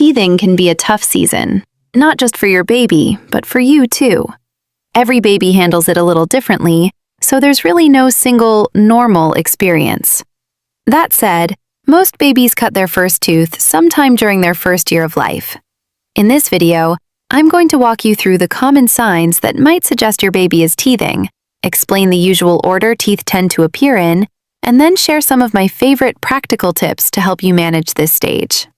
Teething can be a tough season, not just for your baby, but for you too. Every baby handles it a little differently, so there's really no single, normal experience. That said, most babies cut their first tooth sometime during their first year of life. In this video, I'm going to walk you through the common signs that might suggest your baby is teething, explain the usual order teeth tend to appear in, and then share some of my favorite practical tips to help you manage this stage.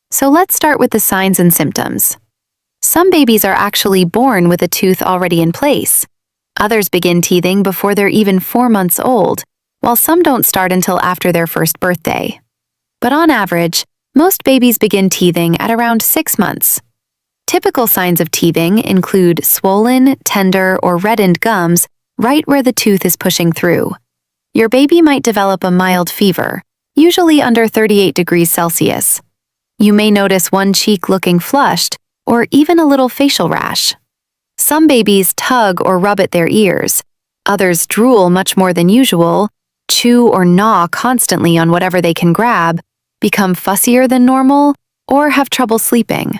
So let's start with the signs and symptoms. Some babies are actually born with a tooth already in place. Others begin teething before they're even 4 months old, while some don't start until after their first birthday. But on average, most babies begin teething at around 6 months. Typical signs of teething include swollen, tender, or reddened gums right where the tooth is pushing through. Your baby might develop a mild fever, usually under 38 degrees Celsius. You may notice one cheek looking flushed, or even a little facial rash. Some babies tug or rub at their ears. Others drool much more than usual, chew or gnaw constantly on whatever they can grab, become fussier than normal, or have trouble sleeping.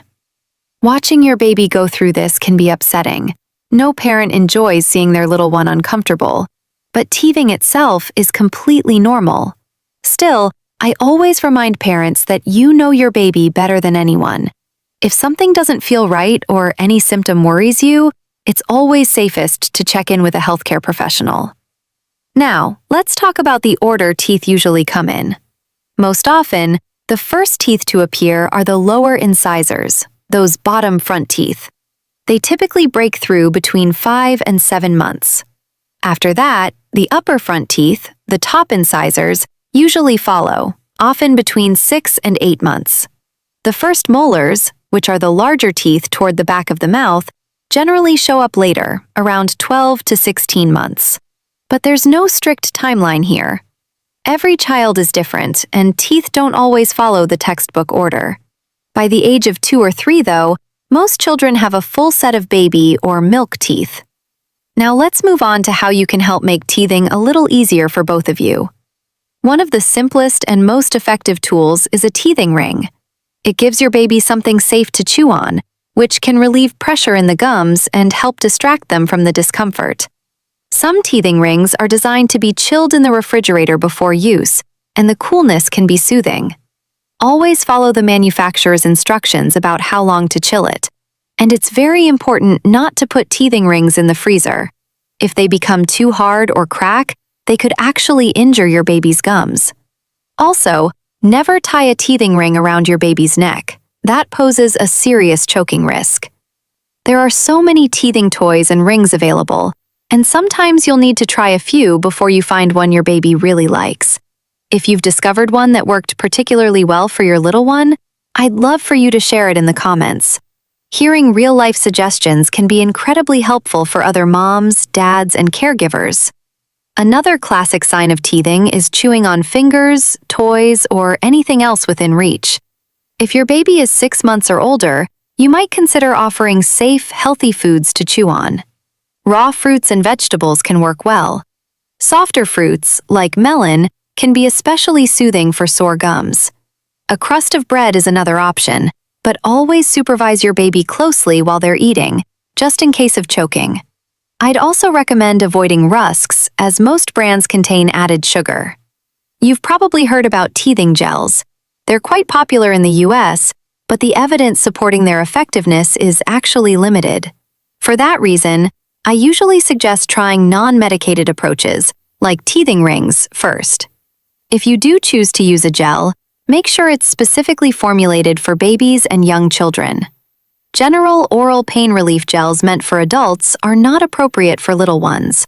Watching your baby go through this can be upsetting. No parent enjoys seeing their little one uncomfortable, but teething itself is completely normal. Still, I always remind parents that you know your baby better than anyone. If something doesn't feel right or any symptom worries you, it's always safest to check in with a healthcare professional. Now, let's talk about the order teeth usually come in. Most often, the first teeth to appear are the lower incisors, those bottom front teeth. They typically break through between 5 and 7 months. After that, the upper front teeth, the top incisors, usually follow, often between 6 and 8 months. The first molars, which are the larger teeth toward the back of the mouth, generally show up later, around 12 to 16 months. But there's no strict timeline here. Every child is different, and teeth don't always follow the textbook order. By the age of 2 or 3, though, most children have a full set of baby or milk teeth. Now let's move on to how you can help make teething a little easier for both of you. One of the simplest and most effective tools is a teething ring. It gives your baby something safe to chew on, which can relieve pressure in the gums and help distract them from the discomfort. Some teething rings are designed to be chilled in the refrigerator before use, and the coolness can be soothing. Always follow the manufacturer's instructions about how long to chill it. And it's very important not to put teething rings in the freezer. If they become too hard or crack, they could actually injure your baby's gums. Also, never tie a teething ring around your baby's neck. That poses a serious choking risk. There are so many teething toys and rings available, and sometimes you'll need to try a few before you find one your baby really likes. If you've discovered one that worked particularly well for your little one, I'd love for you to share it in the comments. Hearing real-life suggestions can be incredibly helpful for other moms, dads, and caregivers. Another classic sign of teething is chewing on fingers, toys, or anything else within reach. If your baby is 6 months or older, you might consider offering safe, healthy foods to chew on. Raw fruits and vegetables can work well. Softer fruits, like melon, can be especially soothing for sore gums. A crust of bread is another option, but always supervise your baby closely while they're eating, just in case of choking. I'd also recommend avoiding rusks, as most brands contain added sugar. You've probably heard about teething gels. They're quite popular in the US, but the evidence supporting their effectiveness is actually limited. For that reason, I usually suggest trying non-medicated approaches, like teething rings, first. If you do choose to use a gel, make sure it's specifically formulated for babies and young children. General oral pain relief gels meant for adults are not appropriate for little ones.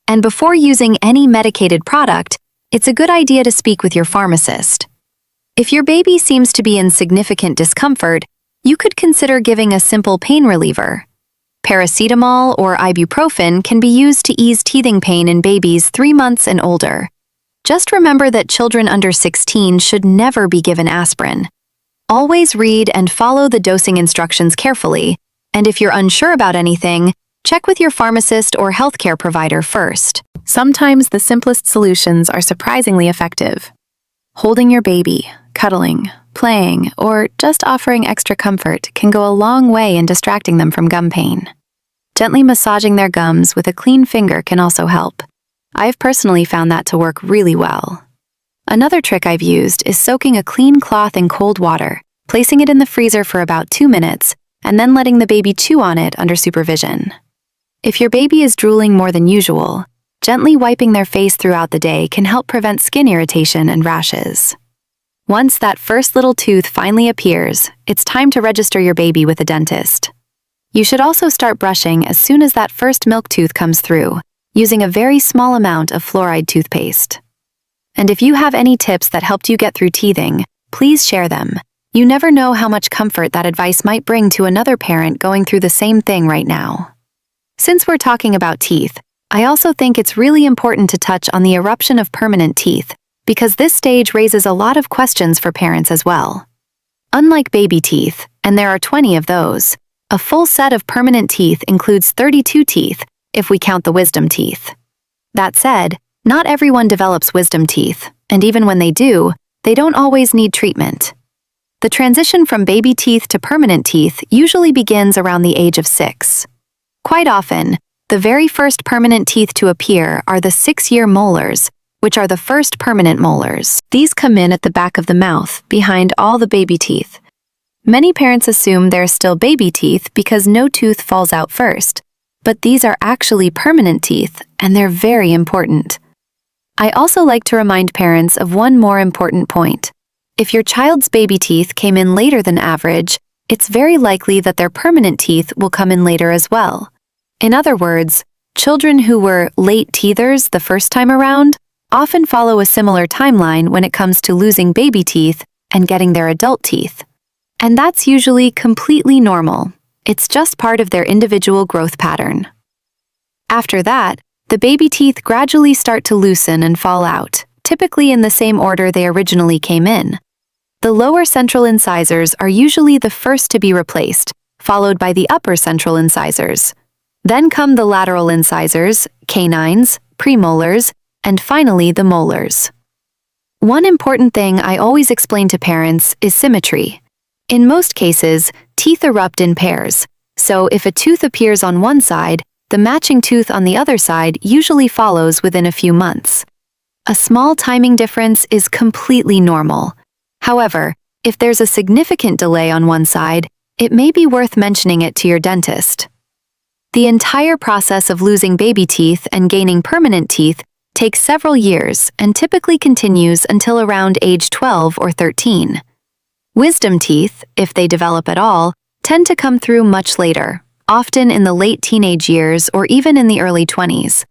And before using any medicated product, it's a good idea to speak with your pharmacist. If your baby seems to be in significant discomfort, you could consider giving a simple pain reliever. Paracetamol or ibuprofen can be used to ease teething pain in babies 3 months and older. Just remember that children under 16 should never be given aspirin. Always read and follow the dosing instructions carefully, and if you're unsure about anything, check with your pharmacist or healthcare provider first. Sometimes the simplest solutions are surprisingly effective. Holding your baby, cuddling, playing, or just offering extra comfort can go a long way in distracting them from gum pain. Gently massaging their gums with a clean finger can also help. I've personally found that to work really well. Another trick I've used is soaking a clean cloth in cold water, placing it in the freezer for about 2 minutes, and then letting the baby chew on it under supervision. If your baby is drooling more than usual, gently wiping their face throughout the day can help prevent skin irritation and rashes. Once that first little tooth finally appears, it's time to register your baby with a dentist. You should also start brushing as soon as that first milk tooth comes through, using a very small amount of fluoride toothpaste. And if you have any tips that helped you get through teething, please share them. You never know how much comfort that advice might bring to another parent going through the same thing right now. Since we're talking about teeth, I also think it's really important to touch on the eruption of permanent teeth, because this stage raises a lot of questions for parents as well. Unlike baby teeth, and there are 20 of those, a full set of permanent teeth includes 32 teeth, if we count the wisdom teeth. That said, not everyone develops wisdom teeth, and even when they do, they don't always need treatment. The transition from baby teeth to permanent teeth usually begins around the age of 6. Quite often, the very first permanent teeth to appear are the 6-year molars, which are the first permanent molars. These come in at the back of the mouth, behind all the baby teeth. Many parents assume they're still baby teeth because no tooth falls out first, but these are actually permanent teeth, and they're very important. I also like to remind parents of one more important point. If your child's baby teeth came in later than average, it's very likely that their permanent teeth will come in later as well. In other words, children who were late teethers the first time around often follow a similar timeline when it comes to losing baby teeth and getting their adult teeth. And that's usually completely normal. It's just part of their individual growth pattern. After that, the baby teeth gradually start to loosen and fall out, typically in the same order they originally came in. The lower central incisors are usually the first to be replaced, followed by the upper central incisors. Then come the lateral incisors, canines, premolars, and finally the molars. One important thing I always explain to parents is symmetry. In most cases, teeth erupt in pairs, so if a tooth appears on one side, the matching tooth on the other side usually follows within a few months. A small timing difference is completely normal. However, if there's a significant delay on one side, it may be worth mentioning it to your dentist. The entire process of losing baby teeth and gaining permanent teeth takes several years and typically continues until around age 12 or 13. Wisdom teeth, if they develop at all, tend to come through much later, often in the late teenage years or even in the early 20s.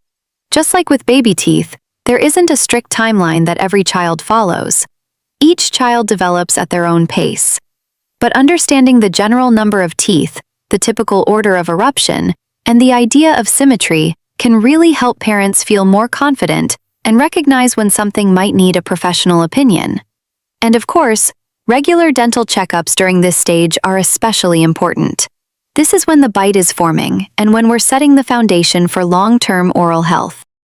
Just like with baby teeth, there isn't a strict timeline that every child follows. Each child develops at their own pace. But understanding the general number of teeth, the typical order of eruption, and the idea of symmetry can really help parents feel more confident and recognize when something might need a professional opinion. And of course, regular dental checkups during this stage are especially important. This is when the bite is forming and when we're setting the foundation for long-term oral health.